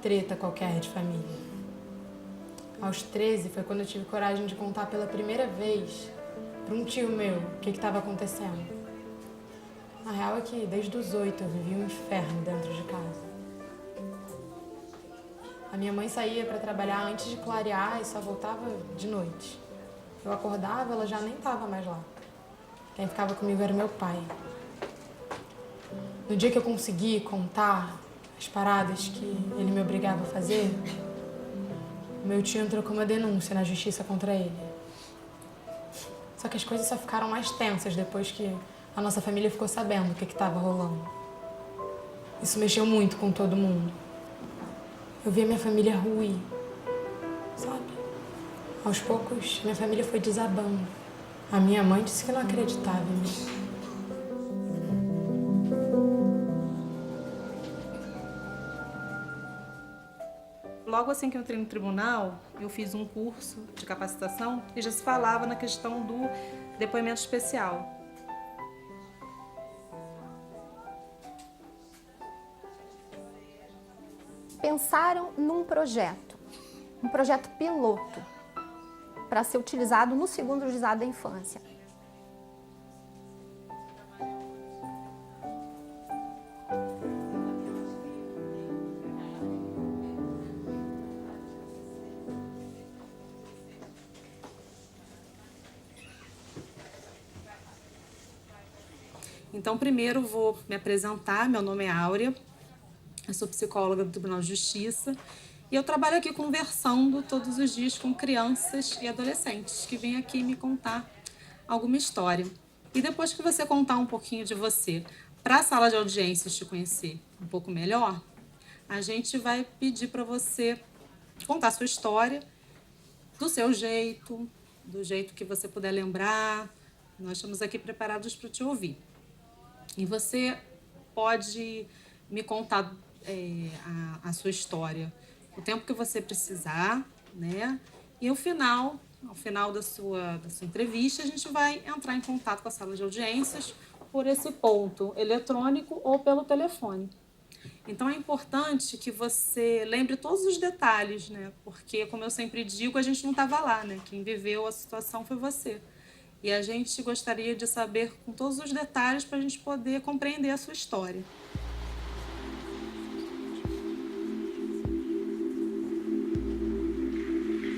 treta qualquer de família. Aos 13 foi quando eu tive coragem de contar pela primeira vez para um tio meu o que estava acontecendo. A real é que desde os 8 eu vivi um inferno dentro de casa. A minha mãe saía para trabalhar antes de clarear e só voltava de noite. Eu acordava, ela já nem estava mais lá. Quem ficava comigo era meu pai. No dia que eu consegui contar as paradas que ele me obrigava a fazer, o meu tio entrou com uma denúncia na justiça contra ele. Só que as coisas só ficaram mais tensas depois que a nossa família ficou sabendo o que estava rolando. Isso mexeu muito com todo mundo. Eu vi a minha família ruir, sabe? Aos poucos, minha família foi desabando. A minha mãe disse que não acreditava em mim. Logo assim que eu entrei no tribunal, eu fiz um curso de capacitação e já se falava na questão do depoimento especial. Pensaram num projeto, um projeto piloto, para ser utilizado no segundo juizado da infância. Então, primeiro vou me apresentar, meu nome é Áurea, eu sou psicóloga do Tribunal de Justiça e eu trabalho aqui conversando todos os dias com crianças e adolescentes que vêm aqui me contar alguma história. E depois que você contar um pouquinho de você para a sala de audiências te conhecer um pouco melhor, a gente vai pedir para você contar a sua história do seu jeito, do jeito que você puder lembrar. Nós estamos aqui preparados para te ouvir. E você pode me contar a sua história o tempo que você precisar, né? E ao final da sua entrevista, a gente vai entrar em contato com a sala de audiências por esse ponto eletrônico ou pelo telefone. Então é importante que você lembre todos os detalhes, né? Porque, como eu sempre digo, a gente não estava lá, né? Quem viveu a situação foi você. E a gente gostaria de saber com todos os detalhes para a gente poder compreender a sua história.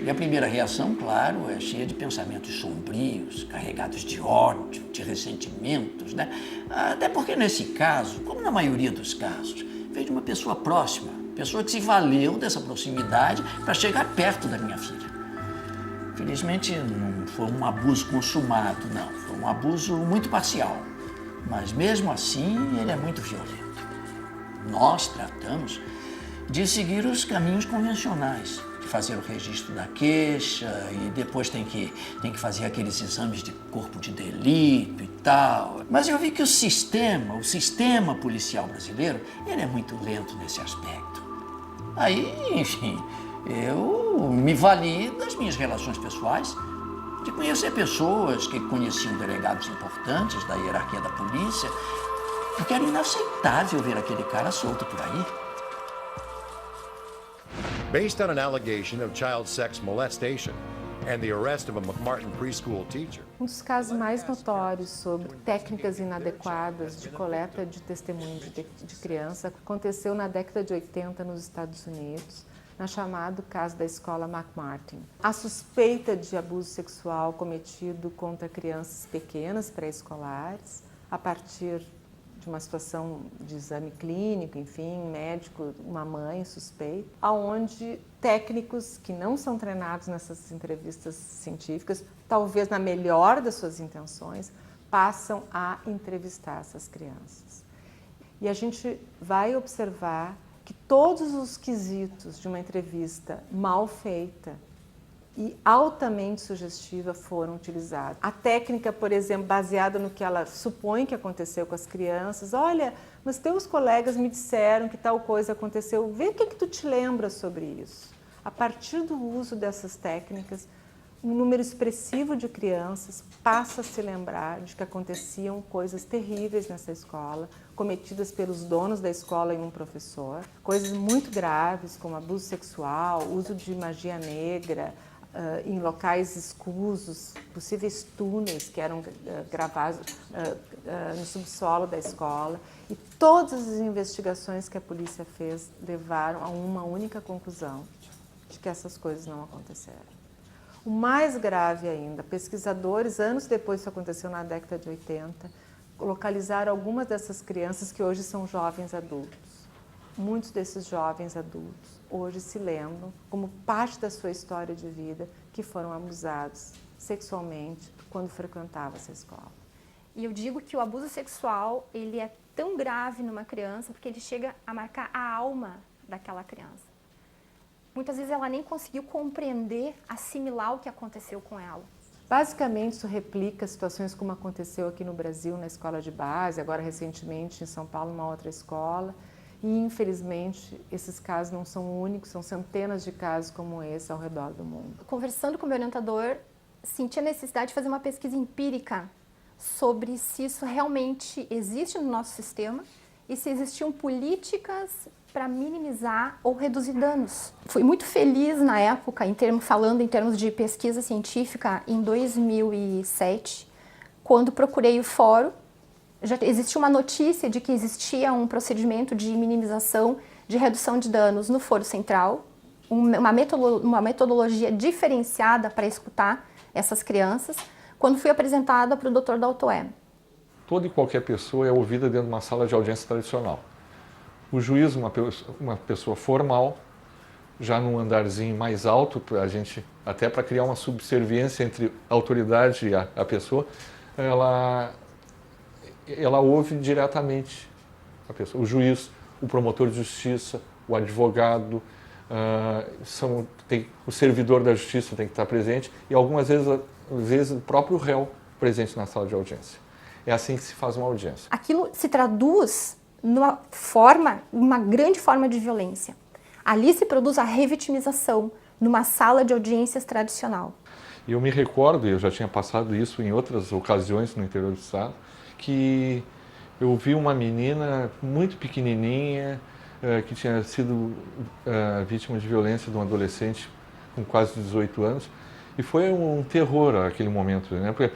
Minha primeira reação, claro, é cheia de pensamentos sombrios, carregados de ódio, de ressentimentos, né? Até porque nesse caso, como na maioria dos casos, veio de uma pessoa próxima, pessoa que se valeu dessa proximidade para chegar perto da minha filha. Felizmente não foi um abuso consumado, não. Foi um abuso muito parcial. Mas mesmo assim, ele é muito violento. Nós tratamos de seguir os caminhos convencionais, de fazer o registro da queixa e depois tem que fazer aqueles exames de corpo de delito e tal. Mas eu vi que o sistema policial brasileiro, ele é muito lento nesse aspecto. Aí, enfim, eu me vali das minhas relações pessoais, de conhecer pessoas que conheciam delegados importantes da hierarquia da polícia, porque era inaceitável ver aquele cara solto por aí. Based on an allegation of child sex molestation and the arrest of a McMartin preschool teacher. Um dos casos mais notórios sobre técnicas inadequadas de coleta de testemunho de criança aconteceu na década de 80 nos Estados Unidos, no chamado caso da escola McMartin. A suspeita de abuso sexual cometido contra crianças pequenas pré-escolares, a partir de uma situação de exame clínico, enfim, médico, uma mãe suspeita, aonde técnicos que não são treinados nessas entrevistas científicas, talvez na melhor das suas intenções, passam a entrevistar essas crianças. E a gente vai observar que todos os quesitos de uma entrevista mal feita e altamente sugestiva foram utilizados. A técnica, por exemplo, baseada no que ela supõe que aconteceu com as crianças, olha, mas teus colegas me disseram que tal coisa aconteceu, vê o que tu te lembra sobre isso. A partir do uso dessas técnicas, um número expressivo de crianças passa a se lembrar de que aconteciam coisas terríveis nessa escola, cometidas pelos donos da escola em um professor. Coisas muito graves, como abuso sexual, uso de magia negra, em locais escusos, possíveis túneis que eram gravados no subsolo da escola. E todas as investigações que a polícia fez levaram a uma única conclusão, de que essas coisas não aconteceram. O mais grave ainda, pesquisadores, anos depois, isso aconteceu na década de 80, localizaram algumas dessas crianças que hoje são jovens adultos. Muitos desses jovens adultos hoje se lembram, como parte da sua história de vida, que foram abusados sexualmente quando frequentavam essa escola. E eu digo que o abuso sexual, ele é tão grave numa criança porque ele chega a marcar a alma daquela criança. Muitas vezes ela nem conseguiu compreender, assimilar o que aconteceu com ela. Basicamente, isso replica situações como aconteceu aqui no Brasil, na escola de base, agora recentemente em São Paulo, uma outra escola. E, infelizmente, esses casos não são únicos, são centenas de casos como esse ao redor do mundo. Conversando com o meu orientador, senti a necessidade de fazer uma pesquisa empírica sobre se isso realmente existe no nosso sistema e se existiam políticas para minimizar ou reduzir danos. Fui muito feliz na época, falando em termos de pesquisa científica, em 2007, quando procurei o fórum. Já existia uma notícia de que existia um procedimento de minimização, de redução de danos no Foro Central, uma metodologia diferenciada para escutar essas crianças, quando fui apresentada para o Dr. Daltoé. Toda e qualquer pessoa é ouvida dentro de uma sala de audiência tradicional. O juiz, uma pessoa formal, já num andarzinho mais alto, até para criar uma subserviência entre a autoridade e a pessoa, ela ouve diretamente a pessoa. O juiz, o promotor de justiça, o advogado, o servidor da justiça tem que estar presente e algumas vezes o próprio réu presente na sala de audiência. É assim que se faz uma audiência. Aquilo se traduz uma grande forma de violência. Ali se produz a revitimização numa sala de audiências tradicional. E eu me recordo, eu já tinha passado isso em outras ocasiões no interior do estado, que eu vi uma menina muito pequenininha que tinha sido vítima de violência de um adolescente com quase 18 anos e foi um terror aquele momento, né? Porque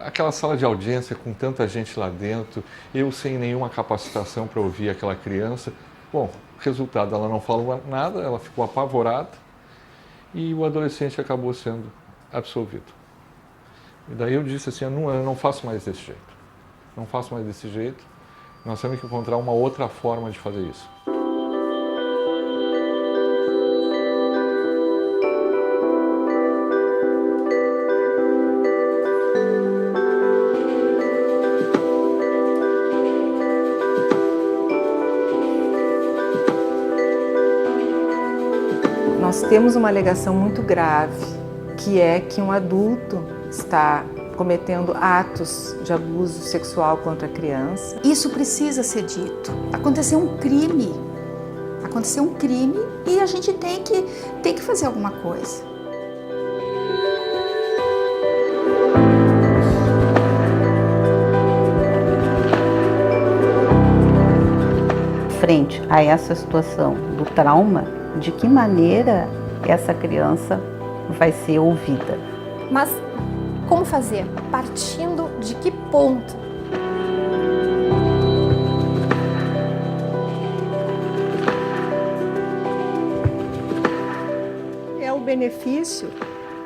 aquela sala de audiência com tanta gente lá dentro, eu sem nenhuma capacitação para ouvir aquela criança. Bom, resultado, ela não falou nada, ela ficou apavorada e o adolescente acabou sendo absolvido. E daí eu disse assim, eu não faço mais desse jeito. Não faço mais desse jeito. Nós temos que encontrar uma outra forma de fazer isso. Nós temos uma alegação muito grave, que é que um adulto está cometendo atos de abuso sexual contra a criança. Isso precisa ser dito. Aconteceu um crime. Aconteceu um crime e a gente tem que fazer alguma coisa. Frente a essa situação do trauma, de que maneira essa criança vai ser ouvida? Mas como fazer? Partindo de que ponto? É o benefício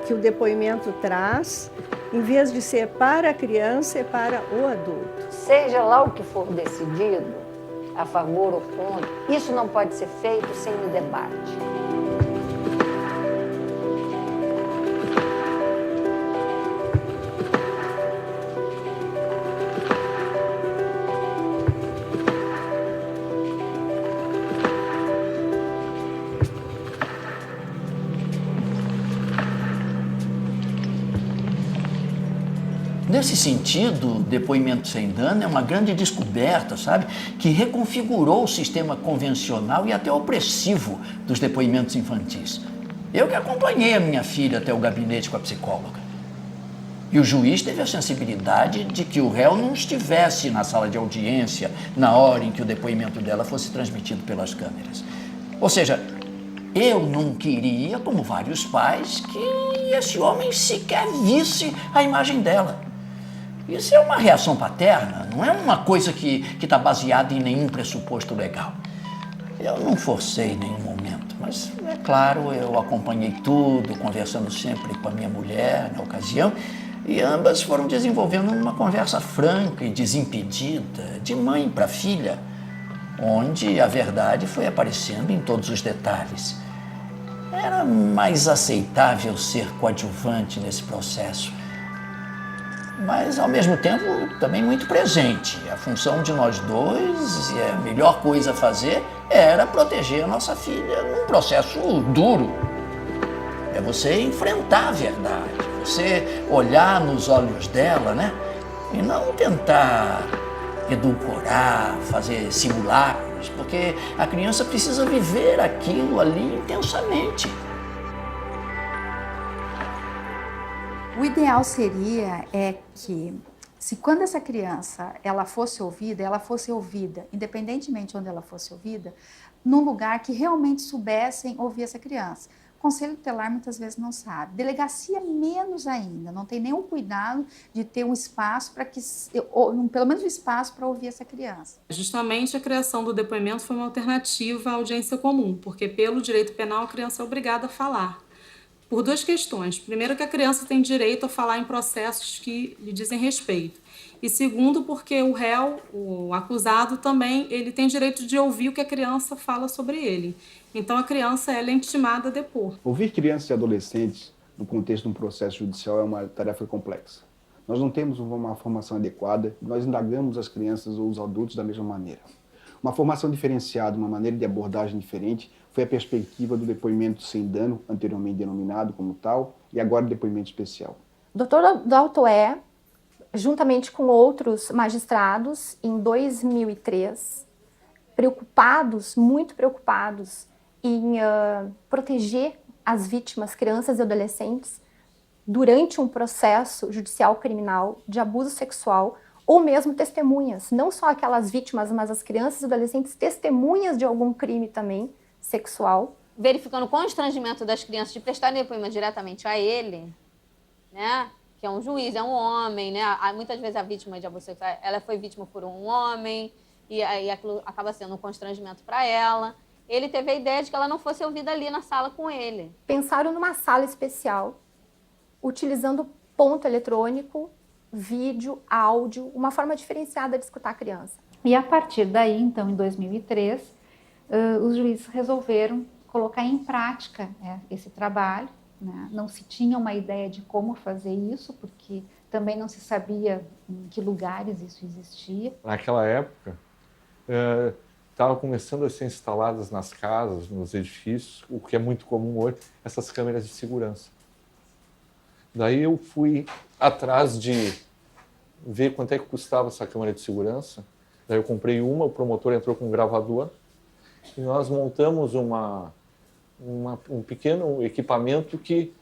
que o depoimento traz, em vez de ser para a criança, é para o adulto. Seja lá o que for decidido, a favor ou contra, isso não pode ser feito sem um debate. Nesse sentido, o depoimento sem dano é uma grande descoberta, sabe? Que reconfigurou o sistema convencional e até opressivo dos depoimentos infantis. Eu que acompanhei a minha filha até o gabinete com a psicóloga. E o juiz teve a sensibilidade de que o réu não estivesse na sala de audiência na hora em que o depoimento dela fosse transmitido pelas câmeras. Ou seja, eu não queria, como vários pais, que esse homem sequer visse a imagem dela. Isso é uma reação paterna, não é uma coisa que está baseada em nenhum pressuposto legal. Eu não forcei em nenhum momento, mas, é claro, eu acompanhei tudo, conversando sempre com a minha mulher na ocasião, e ambas foram desenvolvendo uma conversa franca e desimpedida, de mãe para filha, onde a verdade foi aparecendo em todos os detalhes. Era mais aceitável ser coadjuvante nesse processo, mas, ao mesmo tempo, também muito presente. A função de nós dois, e a melhor coisa a fazer, era proteger a nossa filha num processo duro. É você enfrentar a verdade, você olhar nos olhos dela, né? E não tentar edulcorar, fazer simulacros, porque a criança precisa viver aquilo ali intensamente. O ideal seria que, se quando essa criança ela fosse ouvida, independentemente de onde ela fosse ouvida, num lugar que realmente soubessem ouvir essa criança. O Conselho Tutelar muitas vezes não sabe. Delegacia menos ainda, não tem nenhum cuidado de ter um espaço para que, ou pelo menos um espaço para ouvir essa criança. Justamente a criação do depoimento foi uma alternativa à audiência comum, porque pelo direito penal a criança é obrigada a falar. Por duas questões. Primeiro, que a criança tem direito a falar em processos que lhe dizem respeito. E segundo, porque o réu, o acusado, também ele tem direito de ouvir o que a criança fala sobre ele. Então, a criança ela é intimada a depor. Ouvir crianças e adolescentes no contexto de um processo judicial é uma tarefa complexa. Nós não temos uma formação adequada, nós indagamos as crianças ou os adultos da mesma maneira. Uma formação diferenciada, uma maneira de abordagem diferente, foi a perspectiva do depoimento sem dano, anteriormente denominado como tal, e agora depoimento especial. O Dr. Daltoé, juntamente com outros magistrados, em 2003, muito preocupados em proteger as vítimas, crianças e adolescentes, durante um processo judicial criminal de abuso sexual, ou mesmo testemunhas, não só aquelas vítimas, mas as crianças e adolescentes testemunhas de algum crime também sexual. Verificando o constrangimento das crianças de prestarem depoimento diretamente a ele, né? Que é um juiz, é um homem, né? Muitas vezes a vítima de abuso sexual, ela foi vítima por um homem, e aí aquilo acaba sendo um constrangimento para ela. Ele teve a ideia de que ela não fosse ouvida ali na sala com ele. Pensaram numa sala especial, utilizando ponto eletrônico, vídeo, áudio, uma forma diferenciada de escutar a criança. E a partir daí, então, em 2003, os juízes resolveram colocar em prática esse trabalho, né? Não se tinha uma ideia de como fazer isso, porque também não se sabia em que lugares isso existia. Naquela época, estavam começando a ser instaladas nas casas, nos edifícios, o que é muito comum hoje, essas câmeras de segurança. Daí eu fui atrás de ver quanto é que custava essa câmera de segurança. Daí eu comprei uma, o promotor entrou com um gravador e nós montamos um pequeno equipamento que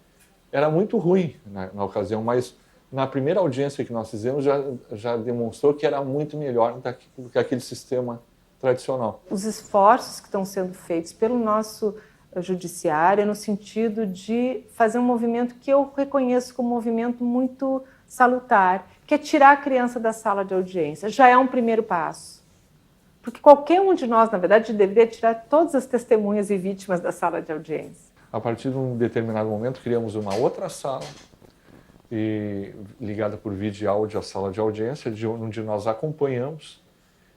era muito ruim na ocasião, mas na primeira audiência que nós fizemos já demonstrou que era muito melhor do que aquele sistema tradicional. Os esforços que estão sendo feitos pelo nosso judiciário no sentido de fazer um movimento que eu reconheço como um movimento muito salutar, que é tirar a criança da sala de audiência. Já é um primeiro passo. Porque qualquer um de nós, na verdade, deveria tirar todas as testemunhas e vítimas da sala de audiência. A partir de um determinado momento, criamos uma outra sala, ligada por vídeo e áudio à sala de audiência, onde nós acompanhamos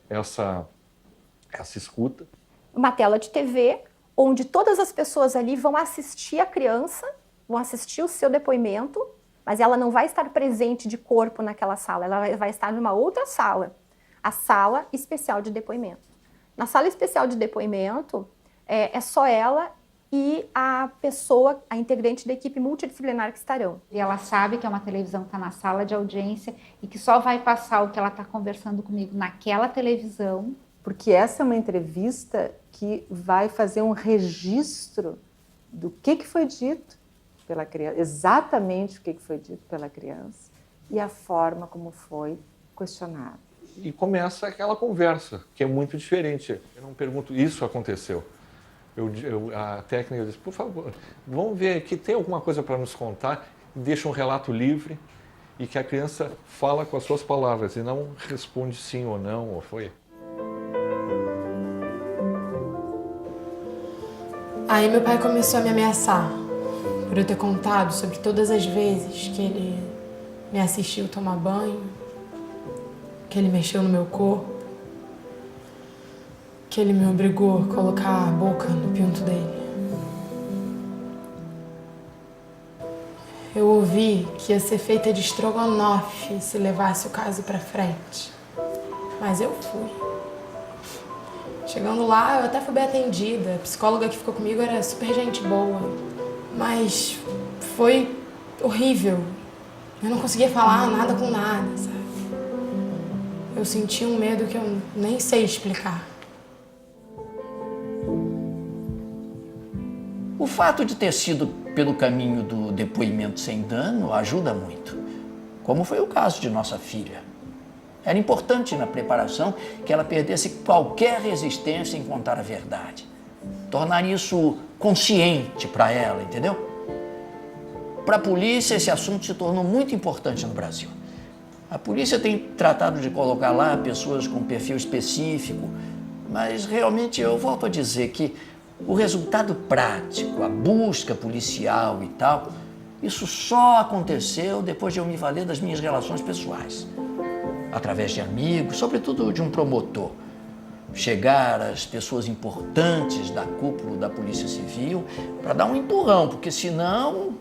essa escuta. Uma tela de TV, onde todas as pessoas ali vão assistir a criança, vão assistir o seu depoimento, mas ela não vai estar presente de corpo naquela sala, ela vai estar numa outra sala, a sala especial de depoimento. Na sala especial de depoimento, é só ela e a pessoa, a integrante da equipe multidisciplinar que estarão. E ela sabe que é uma televisão que está na sala de audiência e que só vai passar o que ela está conversando comigo naquela televisão. Porque essa é uma entrevista que vai fazer um registro do que foi dito pela criança, exatamente o que foi dito pela criança, e a forma como foi questionado. E começa aquela conversa, que é muito diferente. Eu não pergunto, isso aconteceu. A técnica diz, por favor, vamos ver que tem alguma coisa para nos contar, deixa um relato livre e que a criança fala com as suas palavras e não responde sim ou não, ou foi. Aí meu pai começou a me ameaçar por eu ter contado sobre todas as vezes que ele me assistiu tomar banho, que ele mexeu no meu corpo, que ele me obrigou a colocar a boca no pinto dele. Eu ouvi que ia ser feita de estrogonofe se levasse o caso pra frente. Mas eu fui. Chegando lá, eu até fui bem atendida. A psicóloga que ficou comigo era super gente boa. Mas foi horrível. Eu não conseguia falar nada com nada, sabe? Eu senti um medo que eu nem sei explicar. O fato de ter sido pelo caminho do depoimento sem dano ajuda muito, como foi o caso de nossa filha. Era importante na preparação que ela perdesse qualquer resistência em contar a verdade. Tornar isso consciente para ela, entendeu? Para a polícia, esse assunto se tornou muito importante no Brasil. A polícia tem tratado de colocar lá pessoas com perfil específico, mas realmente eu volto a dizer que o resultado prático, a busca policial e tal, isso só aconteceu depois de eu me valer das minhas relações pessoais. Através de amigos, sobretudo de um promotor. Chegar às pessoas importantes da cúpula da Polícia Civil para dar um empurrão, porque senão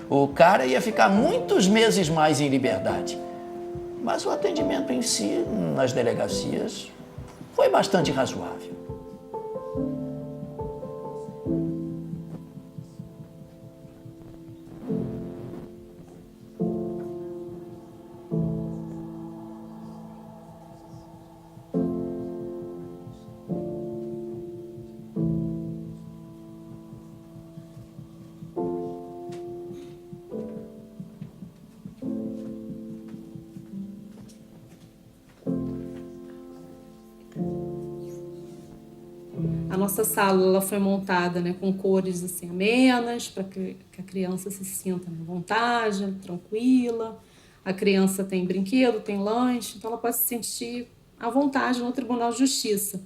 o cara ia ficar muitos meses mais em liberdade. Mas o atendimento em si, nas delegacias, foi bastante razoável. A nossa sala ela foi montada, né, com cores assim, amenas, para que a criança se sinta à vontade, tranquila. A criança tem brinquedo, tem lanche, então ela pode se sentir à vontade no Tribunal de Justiça,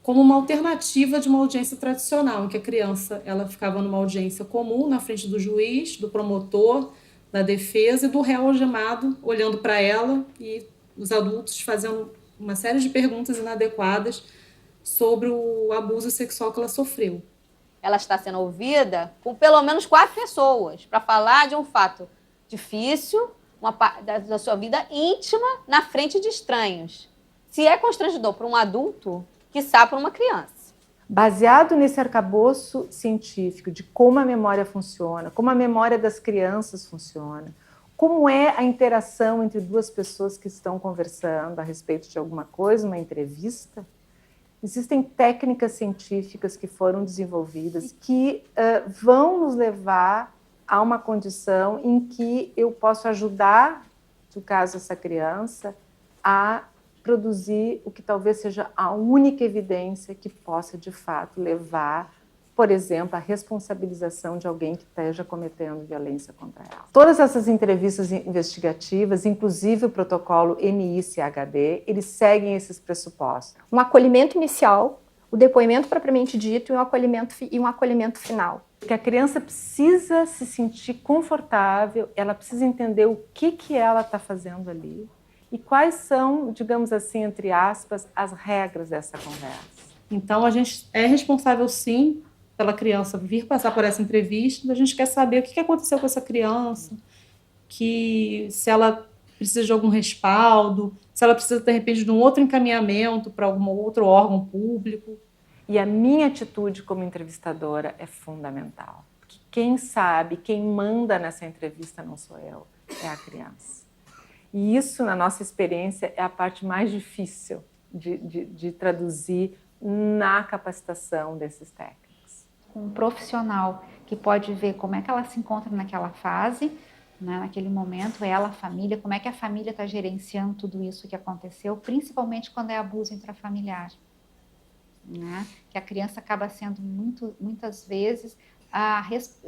como uma alternativa de uma audiência tradicional, em que a criança ela ficava numa audiência comum na frente do juiz, do promotor, da defesa e do réu algemado, olhando para ela e os adultos fazendo uma série de perguntas inadequadas sobre o abuso sexual que ela sofreu. Ela está sendo ouvida por pelo menos 4 pessoas para falar de um fato difícil, da sua vida íntima, na frente de estranhos. Se é constrangedor para um adulto, quiçá para uma criança. Baseado nesse arcabouço científico de como a memória funciona, como a memória das crianças funciona, como é a interação entre duas pessoas que estão conversando a respeito de alguma coisa, uma entrevista, existem técnicas científicas que foram desenvolvidas que vão nos levar a uma condição em que eu posso ajudar, no caso essa criança, a produzir o que talvez seja a única evidência que possa, de fato, levar, por exemplo, à responsabilização de alguém que esteja cometendo violência contra ela. Todas essas entrevistas investigativas, inclusive o protocolo NICHD, eles seguem esses pressupostos. Um acolhimento inicial, o depoimento propriamente dito e um acolhimento final. Que a criança precisa se sentir confortável, ela precisa entender o que ela está fazendo ali e quais são, digamos assim, entre aspas, as regras dessa conversa. Então, a gente é responsável, sim, pela criança vir passar por essa entrevista. A gente quer saber o que aconteceu com essa criança, se ela precisa de algum respaldo, se ela precisa, de repente, de um outro encaminhamento para algum outro órgão público. E a minha atitude como entrevistadora é fundamental. Porque quem sabe, quem manda nessa entrevista não sou eu, é a criança. E isso, na nossa experiência, é a parte mais difícil de traduzir na capacitação desses técnicos. Um profissional que pode ver como é que ela se encontra naquela fase, né, naquele momento, ela, a família, como é que a família está gerenciando tudo isso que aconteceu, principalmente quando é abuso intrafamiliar, né, que a criança acaba sendo muitas vezes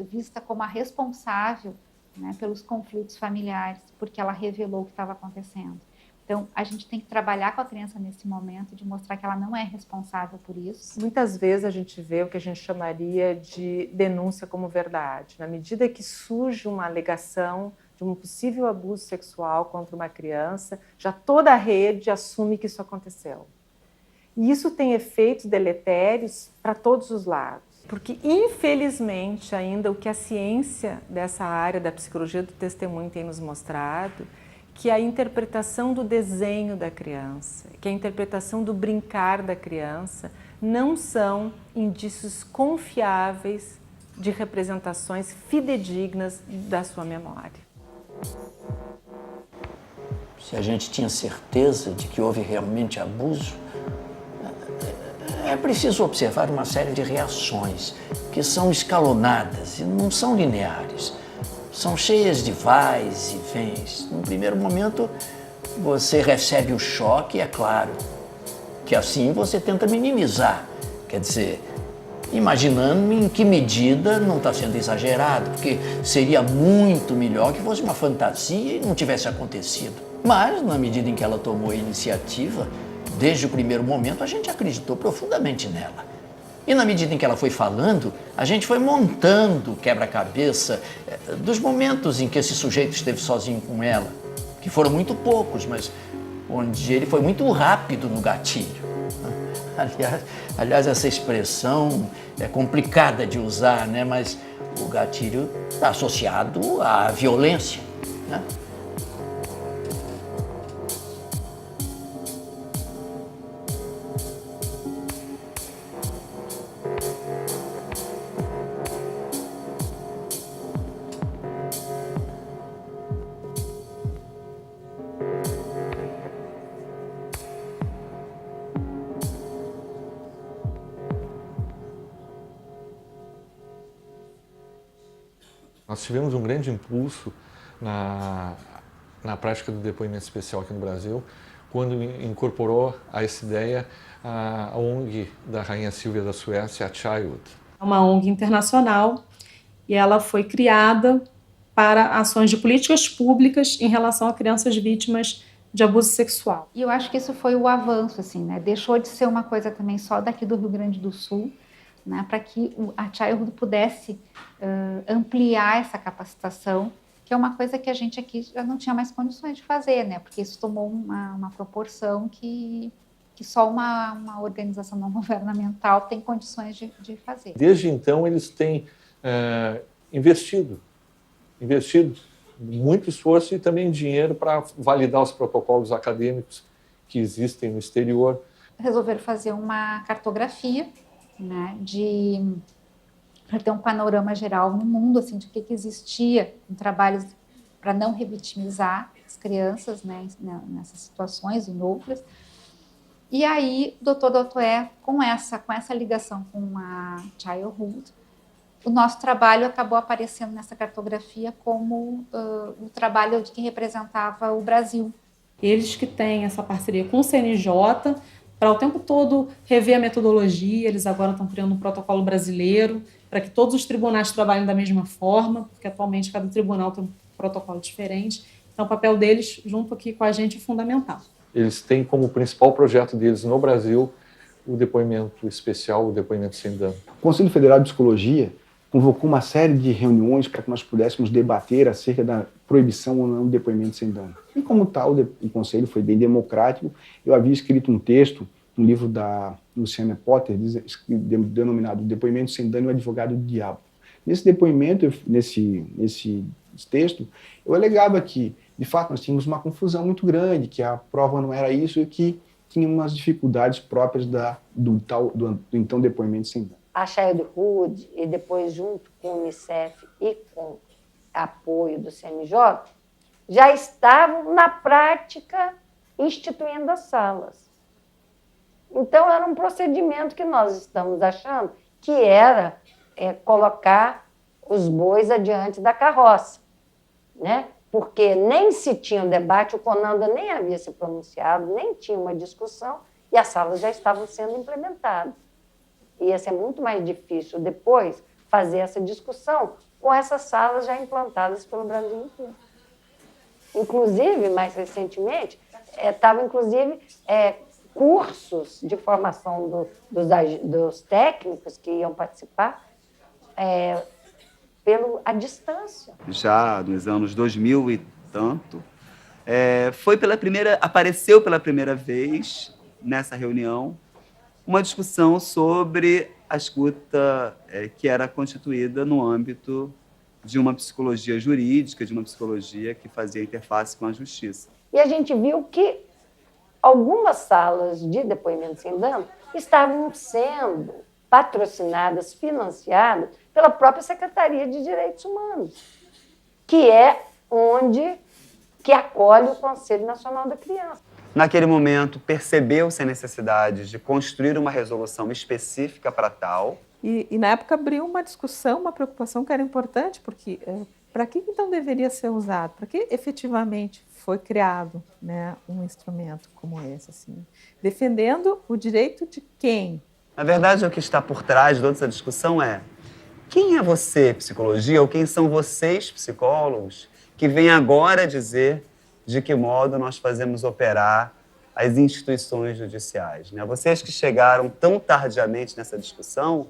vista como a responsável, né, pelos conflitos familiares, porque ela revelou o que estava acontecendo. Então, a gente tem que trabalhar com a criança nesse momento, de mostrar que ela não é responsável por isso. Muitas vezes a gente vê o que a gente chamaria de denúncia como verdade. Na medida que surge uma alegação de um possível abuso sexual contra uma criança, já toda a rede assume que isso aconteceu. E isso tem efeitos deletérios para todos os lados. Porque, infelizmente, ainda o que a ciência dessa área da psicologia do testemunho tem nos mostrado, que a interpretação do desenho da criança, que a interpretação do brincar da criança, não são indícios confiáveis de representações fidedignas da sua memória. Se a gente tinha certeza de que houve realmente abuso, é preciso observar uma série de reações que são escalonadas e não são lineares. São cheias de vais e vens. No primeiro momento, você recebe o choque, é claro, que assim você tenta minimizar. Quer dizer, imaginando em que medida não está sendo exagerado, porque seria muito melhor que fosse uma fantasia e não tivesse acontecido. Mas, na medida em que ela tomou a iniciativa, desde o primeiro momento, a gente acreditou profundamente nela. E na medida em que ela foi falando, a gente foi montando o quebra-cabeça dos momentos em que esse sujeito esteve sozinho com ela, que foram muito poucos, mas onde ele foi muito rápido no gatilho. Aliás, essa expressão é complicada de usar, né? Mas o gatilho está associado à violência, né? Nós tivemos um grande impulso na prática do depoimento especial aqui no Brasil, quando incorporou a essa ideia a ONG da Rainha Silvia da Suécia, a Child. É uma ONG internacional e ela foi criada para ações de políticas públicas em relação a crianças vítimas de abuso sexual. E eu acho que isso foi o avanço, assim, né? Deixou de ser uma coisa também só daqui do Rio Grande do Sul, né, para que a Child pudesse ampliar essa capacitação, que é uma coisa que a gente aqui já não tinha mais condições de fazer, né, porque isso tomou uma proporção que só uma organização não governamental tem condições de fazer. Desde então, eles têm investido muito esforço e também dinheiro para validar os protocolos acadêmicos que existem no exterior. Resolveram fazer uma cartografia, né, para ter um panorama geral no mundo, assim, de que existia em trabalhos para não revitimizar as crianças, né, nessas situações e em outras. E aí, o Dr. Doutoé, com essa ligação com a Childhood, o nosso trabalho acabou aparecendo nessa cartografia como o trabalho de quem representava o Brasil. Eles que têm essa parceria com o CNJ, para o tempo todo rever a metodologia, eles agora estão criando um protocolo brasileiro para que todos os tribunais trabalhem da mesma forma, porque atualmente cada tribunal tem um protocolo diferente. Então o papel deles junto aqui com a gente é fundamental. Eles têm como principal projeto deles no Brasil o depoimento especial, o depoimento sem dano. O Conselho Federal de Psicologia convocou uma série de reuniões para que nós pudéssemos debater acerca da proibição ou não do depoimento sem dano. E como tal, o Conselho foi bem democrático. Eu havia escrito um texto, um livro da Luciana Potter, denominado Depoimento sem dano e o advogado do diabo. Nesse depoimento, nesse texto, eu alegava que, de fato, nós tínhamos uma confusão muito grande, que a prova não era isso e que tinha umas dificuldades próprias do então depoimento sem dano. A Childhood, e depois junto com o Unicef e com apoio do CNJ, já estavam na prática instituindo as salas. Então era um procedimento que nós estamos achando que era colocar os bois adiante da carroça. né? Porque nem se tinha um debate, o CONANDA nem havia se pronunciado, nem tinha uma discussão, e as salas já estavam sendo implementadas. Ia ser muito mais difícil depois fazer essa discussão com essas salas já implantadas pelo Brasil inteiro. Inclusive, mais recentemente, estavam cursos de formação dos técnicos que iam participar à distância. Já nos anos 2000 e tanto, apareceu pela primeira vez nessa reunião uma discussão sobre a escuta que era constituída no âmbito de uma psicologia jurídica, de uma psicologia que fazia interface com a justiça. E a gente viu que algumas salas de depoimento sem dano estavam sendo patrocinadas, financiadas pela própria Secretaria de Direitos Humanos, que é que acolhe o Conselho Nacional da Criança. Naquele momento, percebeu-se a necessidade de construir uma resolução específica para tal. E na época abriu uma discussão, uma preocupação que era importante, porque para que então deveria ser usado? Para que efetivamente foi criado, né, um instrumento como esse, assim, defendendo o direito de quem? Na verdade, o que está por trás de toda essa discussão é: quem é você, psicologia, ou quem são vocês, psicólogos, que vêm agora dizer de que modo nós fazemos operar as instituições judiciais, né? Vocês que chegaram tão tardiamente nessa discussão,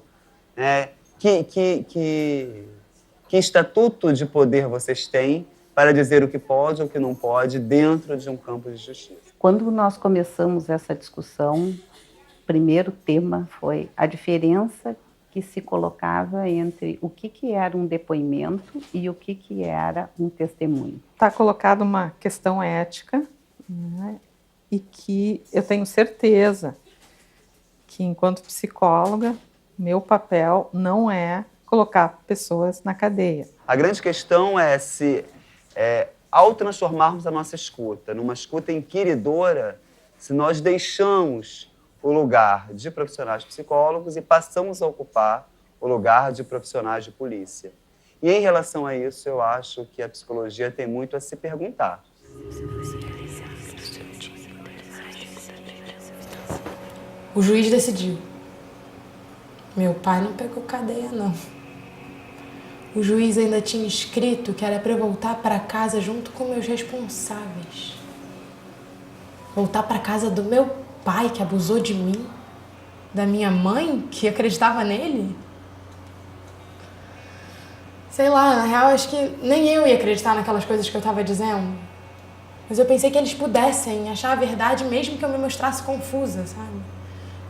que estatuto de poder vocês têm para dizer o que pode ou o que não pode dentro de um campo de justiça? Quando nós começamos essa discussão, o primeiro tema foi a diferença que se colocava entre o que era um depoimento e o que era um testemunho. Está colocada uma questão ética, né, e que eu tenho certeza que, enquanto psicóloga, meu papel não é colocar pessoas na cadeia. A grande questão é se, ao transformarmos a nossa escuta numa escuta inquiridora, se nós deixamos o lugar de profissionais psicólogos e passamos a ocupar o lugar de profissionais de polícia. E em relação a isso, eu acho que a psicologia tem muito a se perguntar. O juiz decidiu. Meu pai não pegou cadeia, não. O juiz ainda tinha escrito que era para eu voltar para casa junto com meus responsáveis. Voltar para casa do meu pai, que abusou de mim, da minha mãe, que acreditava nele. Sei lá, na real, acho que nem eu ia acreditar naquelas coisas que eu tava dizendo. Mas eu pensei que eles pudessem achar a verdade mesmo que eu me mostrasse confusa, sabe?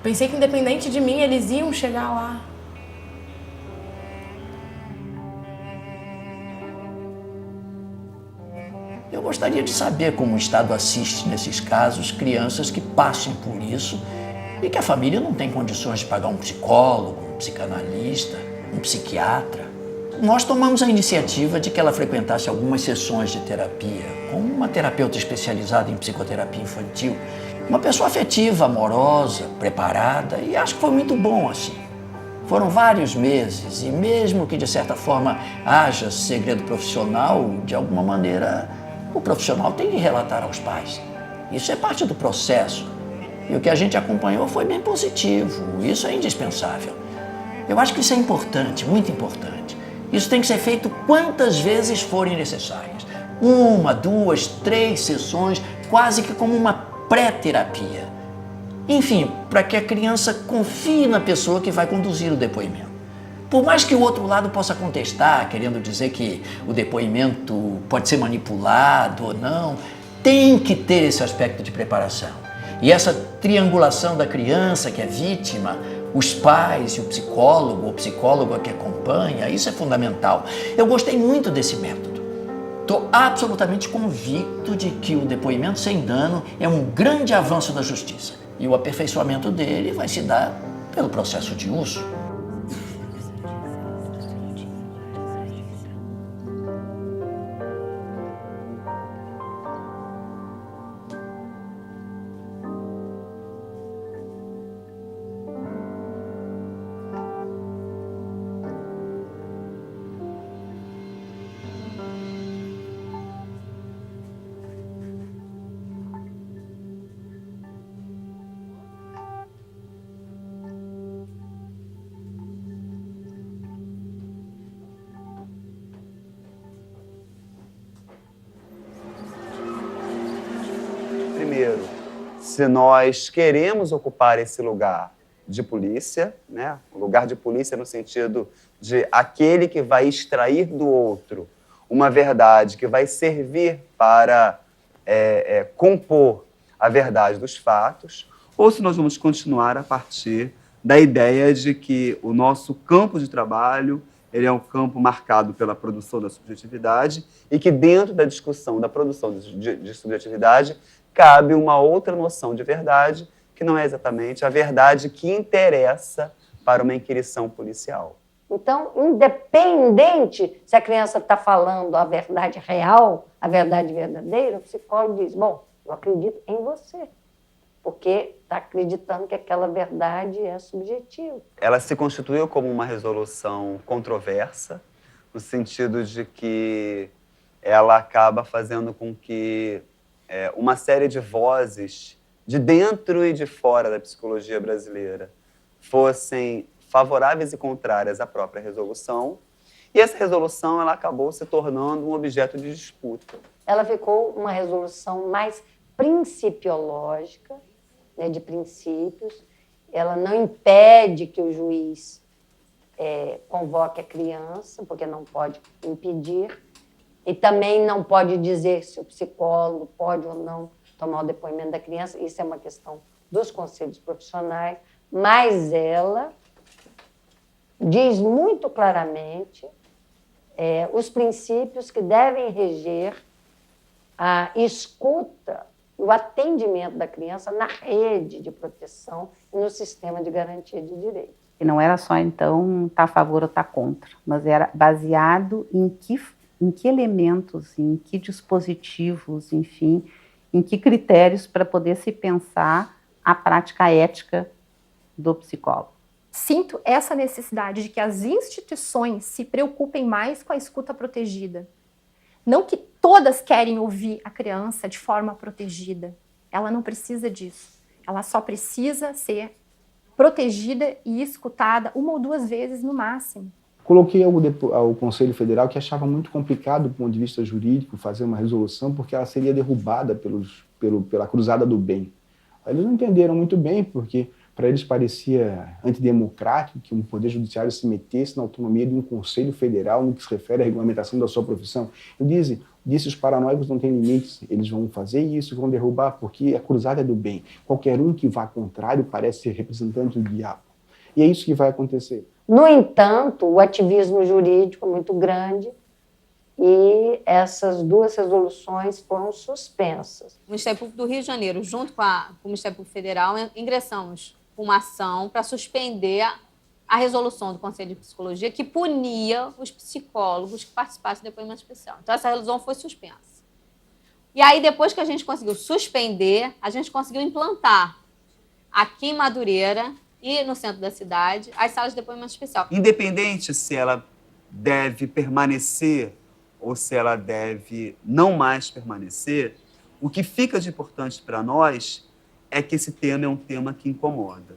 Pensei que, independente de mim, eles iam chegar lá. Eu gostaria de saber como o Estado assiste, nesses casos, crianças que passam por isso e que a família não tem condições de pagar um psicólogo, um psicanalista, um psiquiatra. Nós tomamos a iniciativa de que ela frequentasse algumas sessões de terapia com uma terapeuta especializada em psicoterapia infantil, uma pessoa afetiva, amorosa, preparada, e acho que foi muito bom assim. Foram vários meses e mesmo que de certa forma haja segredo profissional, de alguma maneira o profissional tem que relatar aos pais. Isso é parte do processo. E o que a gente acompanhou foi bem positivo. Isso é indispensável. Eu acho que isso é importante, muito importante. Isso tem que ser feito quantas vezes forem necessárias. 1, 2, 3 sessões, quase que como uma pré-terapia. Enfim, para que a criança confie na pessoa que vai conduzir o depoimento. Por mais que o outro lado possa contestar, querendo dizer que o depoimento pode ser manipulado ou não, tem que ter esse aspecto de preparação. E essa triangulação da criança que é vítima, os pais e o psicólogo ou psicóloga que acompanha, isso é fundamental. Eu gostei muito desse método. Estou absolutamente convicto de que o depoimento sem dano é um grande avanço da justiça. E o aperfeiçoamento dele vai se dar pelo processo de uso. se nós queremos ocupar esse lugar de polícia, né? O lugar de polícia no sentido de aquele que vai extrair do outro uma verdade que vai servir para compor a verdade dos fatos, ou se nós vamos continuar a partir da ideia de que o nosso campo de trabalho ele é um campo marcado pela produção da subjetividade e que dentro da discussão da produção de subjetividade cabe uma outra noção de verdade que não é exatamente a verdade que interessa para uma inquirição policial. Então, independente se a criança está falando a verdade real, a verdade verdadeira, o psicólogo diz, bom, eu acredito em você, porque está acreditando que aquela verdade é subjetiva. Ela se constituiu como uma resolução controversa, no sentido de que ela acaba fazendo com que uma série de vozes de dentro e de fora da psicologia brasileira fossem favoráveis e contrárias à própria resolução, e essa resolução ela acabou se tornando um objeto de disputa. Ela ficou uma resolução mais principiológica, né, de princípios. Ela não impede que o juiz convoque a criança, porque não pode impedir, e também não pode dizer se o psicólogo pode ou não tomar o depoimento da criança. Isso é uma questão dos conselhos profissionais, mas ela diz muito claramente os princípios que devem reger a escuta, o atendimento da criança na rede de proteção e no sistema de garantia de direitos. E não era só, então, estar a favor ou estar contra, mas era baseado em que elementos, em que dispositivos, enfim, em que critérios para poder se pensar a prática ética do psicólogo. Sinto essa necessidade de que as instituições se preocupem mais com a escuta protegida. Não que todas querem ouvir a criança de forma protegida. Ela não precisa disso. Ela só precisa ser protegida e escutada 1 ou 2 vezes no máximo. Coloquei ao Conselho Federal que achava muito complicado, do ponto de vista jurídico, fazer uma resolução, porque ela seria derrubada pela cruzada do bem. Eles não entenderam muito bem, porque para eles parecia antidemocrático que um poder judiciário se metesse na autonomia de um Conselho Federal no que se refere à regulamentação da sua profissão. Eu disse os paranoicos não têm limites, eles vão fazer isso, vão derrubar, porque a cruzada é do bem. Qualquer um que vá contrário parece ser representante do diabo. E é isso que vai acontecer. No entanto, o ativismo jurídico é muito grande e essas 2 resoluções foram suspensas. O Ministério Público do Rio de Janeiro, junto com o Ministério Público Federal, ingressamos com uma ação para suspender a resolução do Conselho de Psicologia que punia os psicólogos que participassem do depoimento especial. Então, essa resolução foi suspensa. E aí, depois que a gente conseguiu suspender, a gente conseguiu implantar aqui em Madureira e no centro da cidade as salas de depoimento especial. Independente se ela deve permanecer ou se ela deve não mais permanecer, o que fica de importante para nós é que esse tema é um tema que incomoda.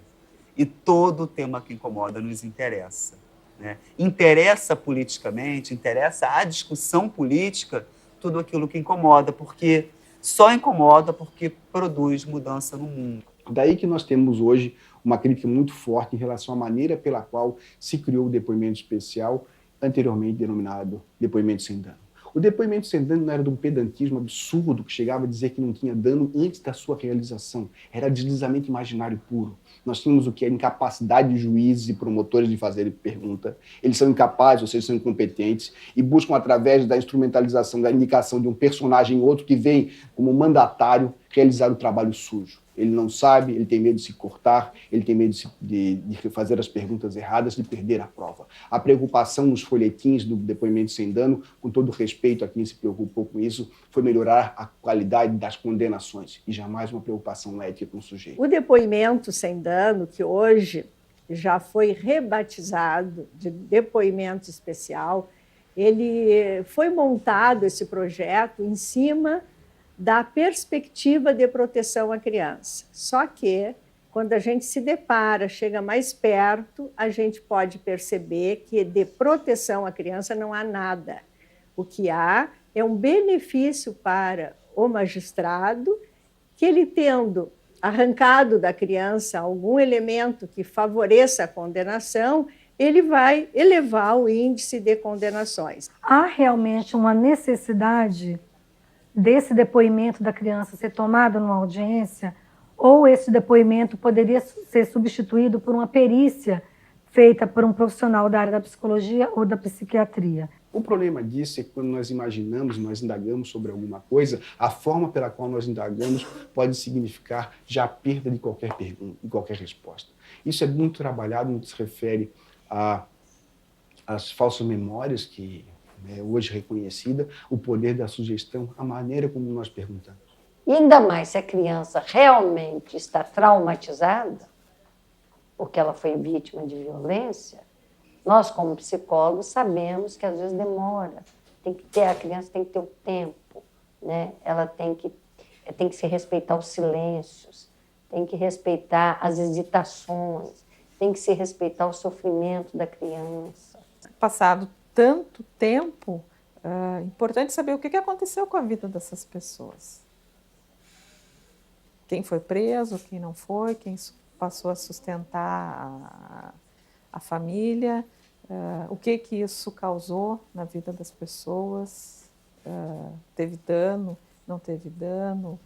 E todo tema que incomoda nos interessa, né? Interessa politicamente, interessa a discussão política, tudo aquilo que incomoda, porque só incomoda porque produz mudança no mundo. Daí que nós temos hoje uma crítica muito forte em relação à maneira pela qual se criou o depoimento especial, anteriormente denominado depoimento sem dano. O depoimento sem dano não era de um pedantismo absurdo que chegava a dizer que não tinha dano antes da sua realização. Era deslizamento imaginário puro. Nós tínhamos o que? A incapacidade de juízes e promotores de fazerem pergunta. Eles são incapazes, ou seja, são incompetentes, e buscam, através da instrumentalização, da indicação de um personagem ou outro que vem como mandatário, realizar o trabalho sujo. Ele não sabe, ele tem medo de se cortar, ele tem medo de fazer as perguntas erradas, de perder a prova. A preocupação nos folhetins do depoimento sem dano, com todo respeito a quem se preocupou com isso, foi melhorar a qualidade das condenações e jamais uma preocupação ética com o sujeito. O depoimento sem dano, que hoje já foi rebatizado de depoimento especial, ele foi montado, esse projeto, em cima da perspectiva de proteção à criança. Só que, quando a gente se depara, chega mais perto, a gente pode perceber que de proteção à criança não há nada. O que há é um benefício para o magistrado, que ele tendo arrancado da criança algum elemento que favoreça a condenação, ele vai elevar o índice de condenações. Há realmente uma necessidade desse depoimento da criança ser tomado numa audiência, ou esse depoimento poderia ser substituído por uma perícia feita por um profissional da área da psicologia ou da psiquiatria? O problema disso é que quando nós imaginamos, nós indagamos sobre alguma coisa, a forma pela qual nós indagamos pode significar já a perda de qualquer pergunta, de qualquer resposta. Isso é muito trabalhado no que se refere às falsas memórias, que é hoje reconhecida, o poder da sugestão, a maneira como nós perguntamos. E ainda mais se a criança realmente está traumatizada, porque ela foi vítima de violência, nós, como psicólogos, sabemos que às vezes demora. A criança tem que ter o tempo, né? Ela tem que se respeitar os silêncios, tem que respeitar as hesitações, tem que se respeitar o sofrimento da criança. Passado tanto tempo, é importante saber o que aconteceu com a vida dessas pessoas. Quem foi preso, quem não foi, quem passou a sustentar a família, o que isso causou na vida das pessoas, teve dano, não teve dano.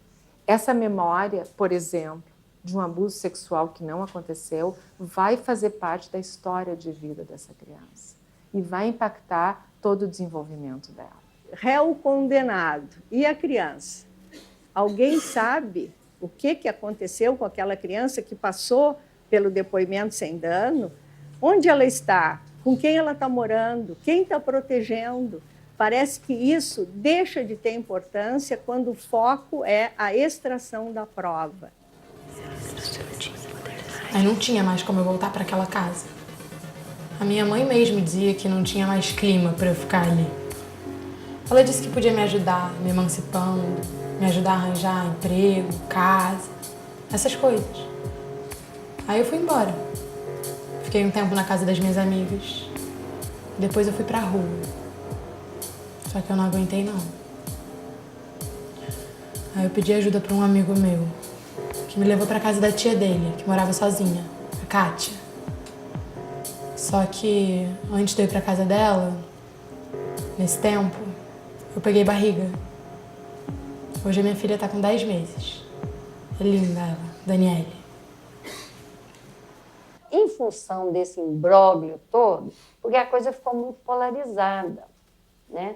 Essa memória, por exemplo, de um abuso sexual que não aconteceu, vai fazer parte da história de vida dessa criança e vai impactar todo o desenvolvimento dela. Réu condenado e a criança? Alguém sabe o que aconteceu com aquela criança que passou pelo depoimento sem dano? Onde ela está? Com quem ela está morando? Quem está protegendo? Parece que isso deixa de ter importância quando o foco é a extração da prova. Aí não tinha mais como eu voltar para aquela casa. A minha mãe mesmo dizia que não tinha mais clima para eu ficar ali. Ela disse que podia me ajudar, me emancipando, me ajudar a arranjar emprego, casa, essas coisas. Aí eu fui embora. Fiquei um tempo na casa das minhas amigas. Depois eu fui pra rua. Só que eu não aguentei, não. Aí eu pedi ajuda pra um amigo meu, que me levou pra casa da tia dele, que morava sozinha, a Kátia. Só que antes de eu ir pra casa dela, nesse tempo, eu peguei barriga. Hoje a minha filha tá com 10 meses. É linda ela, Daniele. Em função desse imbróglio todo, porque a coisa ficou muito polarizada, né?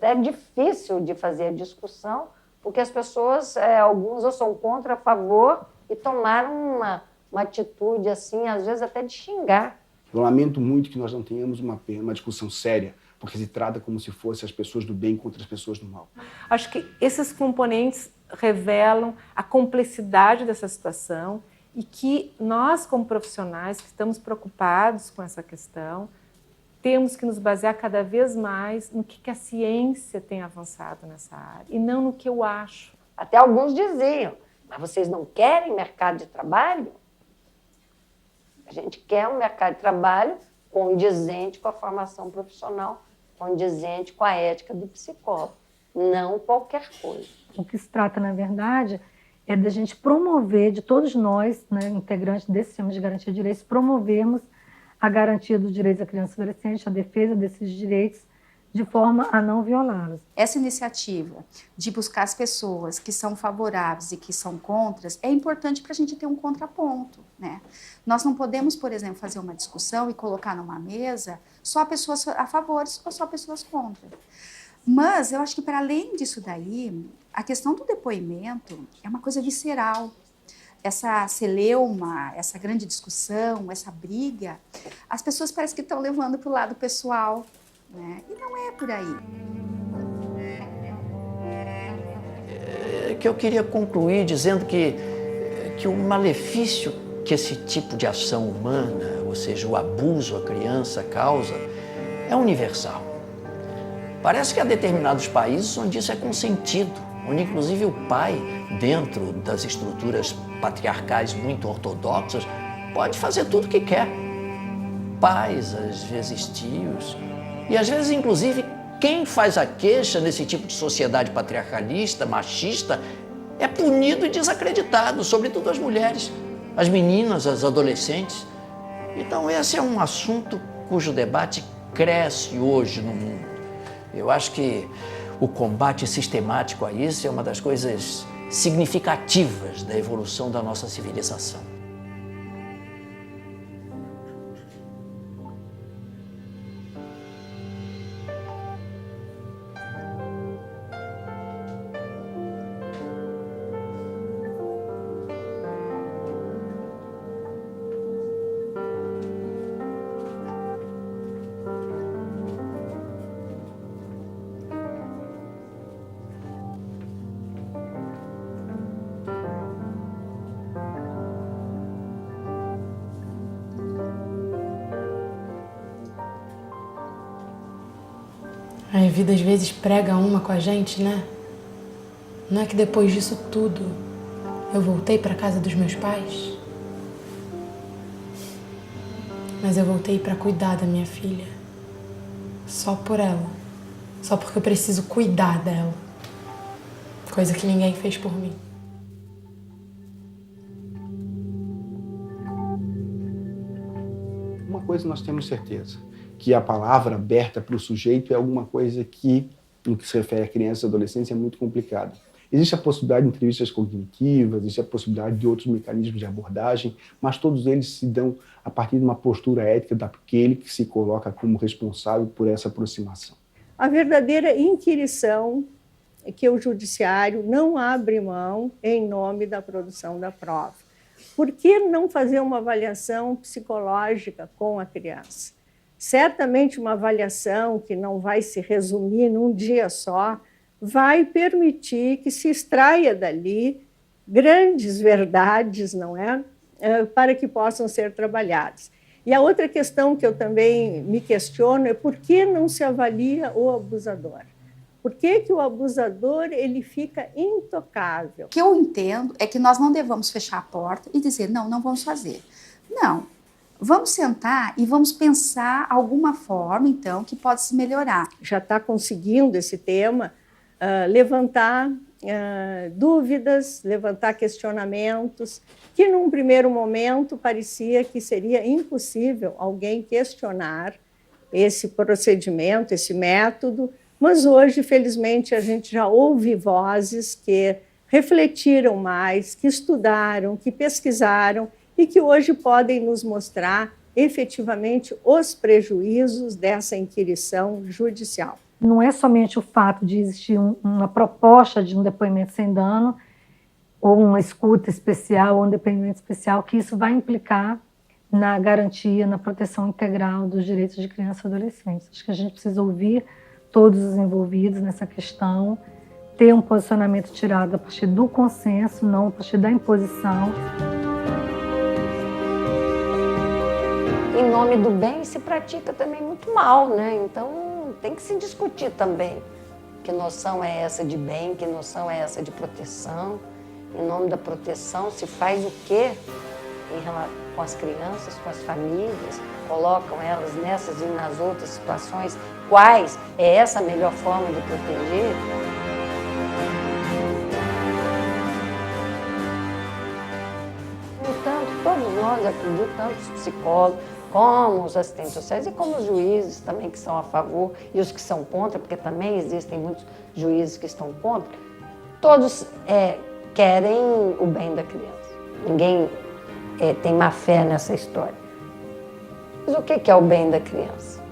É difícil de fazer a discussão, porque as pessoas, alguns ou são contra, a favor, e tomaram uma atitude, assim, às vezes até de xingar. Eu lamento muito que nós não tenhamos uma discussão séria, porque se trata como se fossem as pessoas do bem contra as pessoas do mal. Acho que esses componentes revelam a complexidade dessa situação e que nós, como profissionais que estamos preocupados com essa questão, temos que nos basear cada vez mais no que a ciência tem avançado nessa área e não no que eu acho. Até alguns diziam, mas vocês não querem mercado de trabalho? A gente quer um mercado de trabalho condizente com a formação profissional, condizente com a ética do psicólogo, não qualquer coisa. O que se trata, na verdade, é da gente promover, de todos nós, né, integrantes desse sistema de garantia de direitos, promovermos a garantia dos direitos da criança e adolescente, a defesa desses direitos, de forma a não violá-los. Essa iniciativa de buscar as pessoas que são favoráveis e que são contras é importante para a gente ter um contraponto, né? Nós não podemos, por exemplo, fazer uma discussão e colocar numa mesa só pessoas a favor ou só pessoas contra. Mas eu acho que, para além disso daí, a questão do depoimento é uma coisa visceral. Essa celeuma, essa grande discussão, essa briga, as pessoas parecem que estão levando para o lado pessoal, né? E não é por aí. Que eu queria concluir dizendo que o malefício que esse tipo de ação humana, ou seja, o abuso à criança causa, é universal. Parece que há determinados países onde isso é consentido, onde inclusive o pai, dentro das estruturas patriarcais muito ortodoxas, pode fazer tudo o que quer. Pais, às vezes tios, e às vezes inclusive quem faz a queixa nesse tipo de sociedade patriarcalista, machista, é punido e desacreditado, sobretudo as mulheres, as meninas, as adolescentes. Então esse é um assunto cujo debate cresce hoje no mundo. Eu acho que o combate sistemático a isso é uma das coisas significativas da evolução da nossa civilização. A vida às vezes prega uma com a gente, né? Não é que depois disso tudo eu voltei para casa dos meus pais? Mas eu voltei para cuidar da minha filha. Só por ela. Só porque eu preciso cuidar dela. Coisa que ninguém fez por mim. Uma coisa nós temos certeza, que a palavra aberta para o sujeito é alguma coisa que, no que se refere a crianças e adolescentes, é muito complicada. Existe a possibilidade de entrevistas cognitivas, existe a possibilidade de outros mecanismos de abordagem, mas todos eles se dão a partir de uma postura ética daquele que se coloca como responsável por essa aproximação. A verdadeira inquirição é que o judiciário não abre mão em nome da produção da prova. Por que não fazer uma avaliação psicológica com a criança? Certamente uma avaliação que não vai se resumir num dia só, vai permitir que se extraia dali grandes verdades, não é? Para que possam ser trabalhadas. E a outra questão que eu também me questiono é por que não se avalia o abusador? Por que o abusador ele fica intocável? O que eu entendo é que nós não devamos fechar a porta e dizer, não, não vamos fazer. Não. Vamos sentar e vamos pensar alguma forma, então, que pode se melhorar. Já está conseguindo esse tema levantar dúvidas, levantar questionamentos, que num primeiro momento parecia que seria impossível alguém questionar esse procedimento, esse método, mas hoje, felizmente, a gente já ouve vozes que refletiram mais, que estudaram, que pesquisaram, e que hoje podem nos mostrar efetivamente os prejuízos dessa inquirição judicial. Não é somente o fato de existir uma proposta de um depoimento sem dano, ou uma escuta especial, ou um depoimento especial, que isso vai implicar na garantia, na proteção integral dos direitos de crianças e adolescentes. Acho que a gente precisa ouvir todos os envolvidos nessa questão, ter um posicionamento tirado a partir do consenso, não a partir da imposição. Em nome do bem se pratica também muito mal, né? Então tem que se discutir também. Que noção é essa de bem, que noção é essa de proteção? Em nome da proteção se faz o quê com as crianças, com as famílias? Colocam elas nessas e nas outras situações? Quais é essa a melhor forma de proteger? Portanto, todos nós acreditamos, tanto os psicólogos, como os assistentes sociais e como os juízes também que são a favor e os que são contra, porque também existem muitos juízes que estão contra, todos querem o bem da criança. Ninguém tem má fé nessa história. Mas o que é o bem da criança?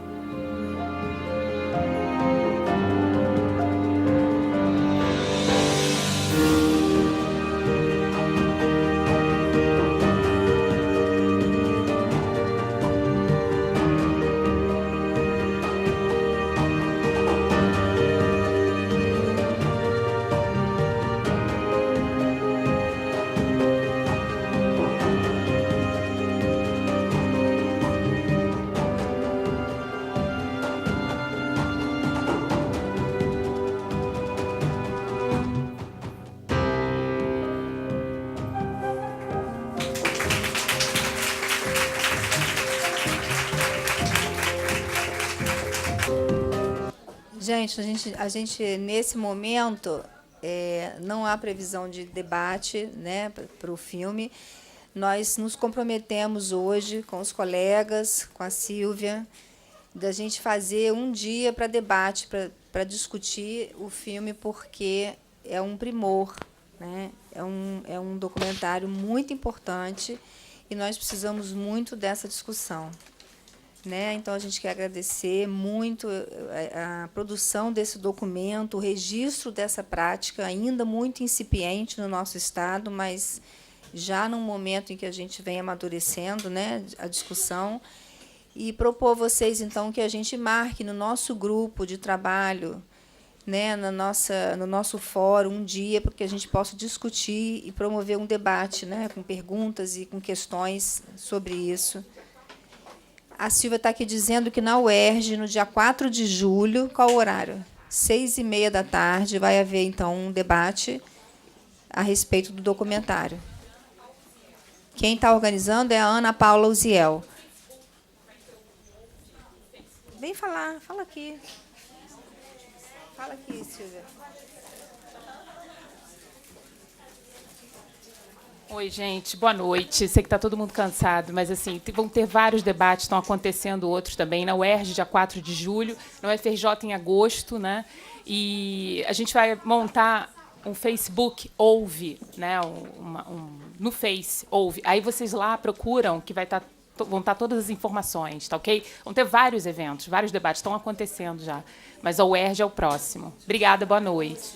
Gente, a gente nesse momento não há previsão de debate, né, para o filme. Nós nos comprometemos hoje com os colegas, com a Silvia, da gente fazer um dia para debate, para discutir o filme, porque é um primor, né? É um documentário muito importante e nós precisamos muito dessa discussão, né? Então, a gente quer agradecer muito a produção desse documento, o registro dessa prática, ainda muito incipiente no nosso Estado, mas já num momento em que a gente vem amadurecendo, né, a discussão, e propor a vocês, então, que a gente marque no nosso grupo de trabalho, né, no nosso fórum, um dia, para que a gente possa discutir e promover um debate, né, com perguntas e com questões sobre isso. A Silvia está aqui dizendo que na UERJ, no dia 4 de julho, qual o horário? 6h30 da tarde, vai haver, então, um debate a respeito do documentário. Quem está organizando é a Ana Paula Uziel. Vem falar, fala aqui. Fala aqui, Silvia. Oi, gente, boa noite. Sei que está todo mundo cansado, mas assim, vão ter vários debates, estão acontecendo outros também. Na UERJ, dia 4 de julho, na UFRJ, em agosto, né? E a gente vai montar um Facebook Ouve, né? No Face Ouve. Aí vocês lá procuram, que vão estar todas as informações, tá ok? Vão ter vários eventos, vários debates, estão acontecendo já. Mas a UERJ é o próximo. Obrigada, boa noite.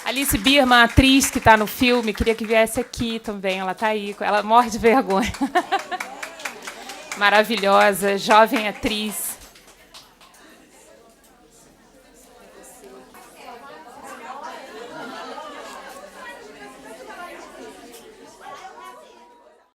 Alice Birman, atriz que está no filme, queria que viesse aqui também. Ela está aí, ela morre de vergonha. Maravilhosa, jovem atriz.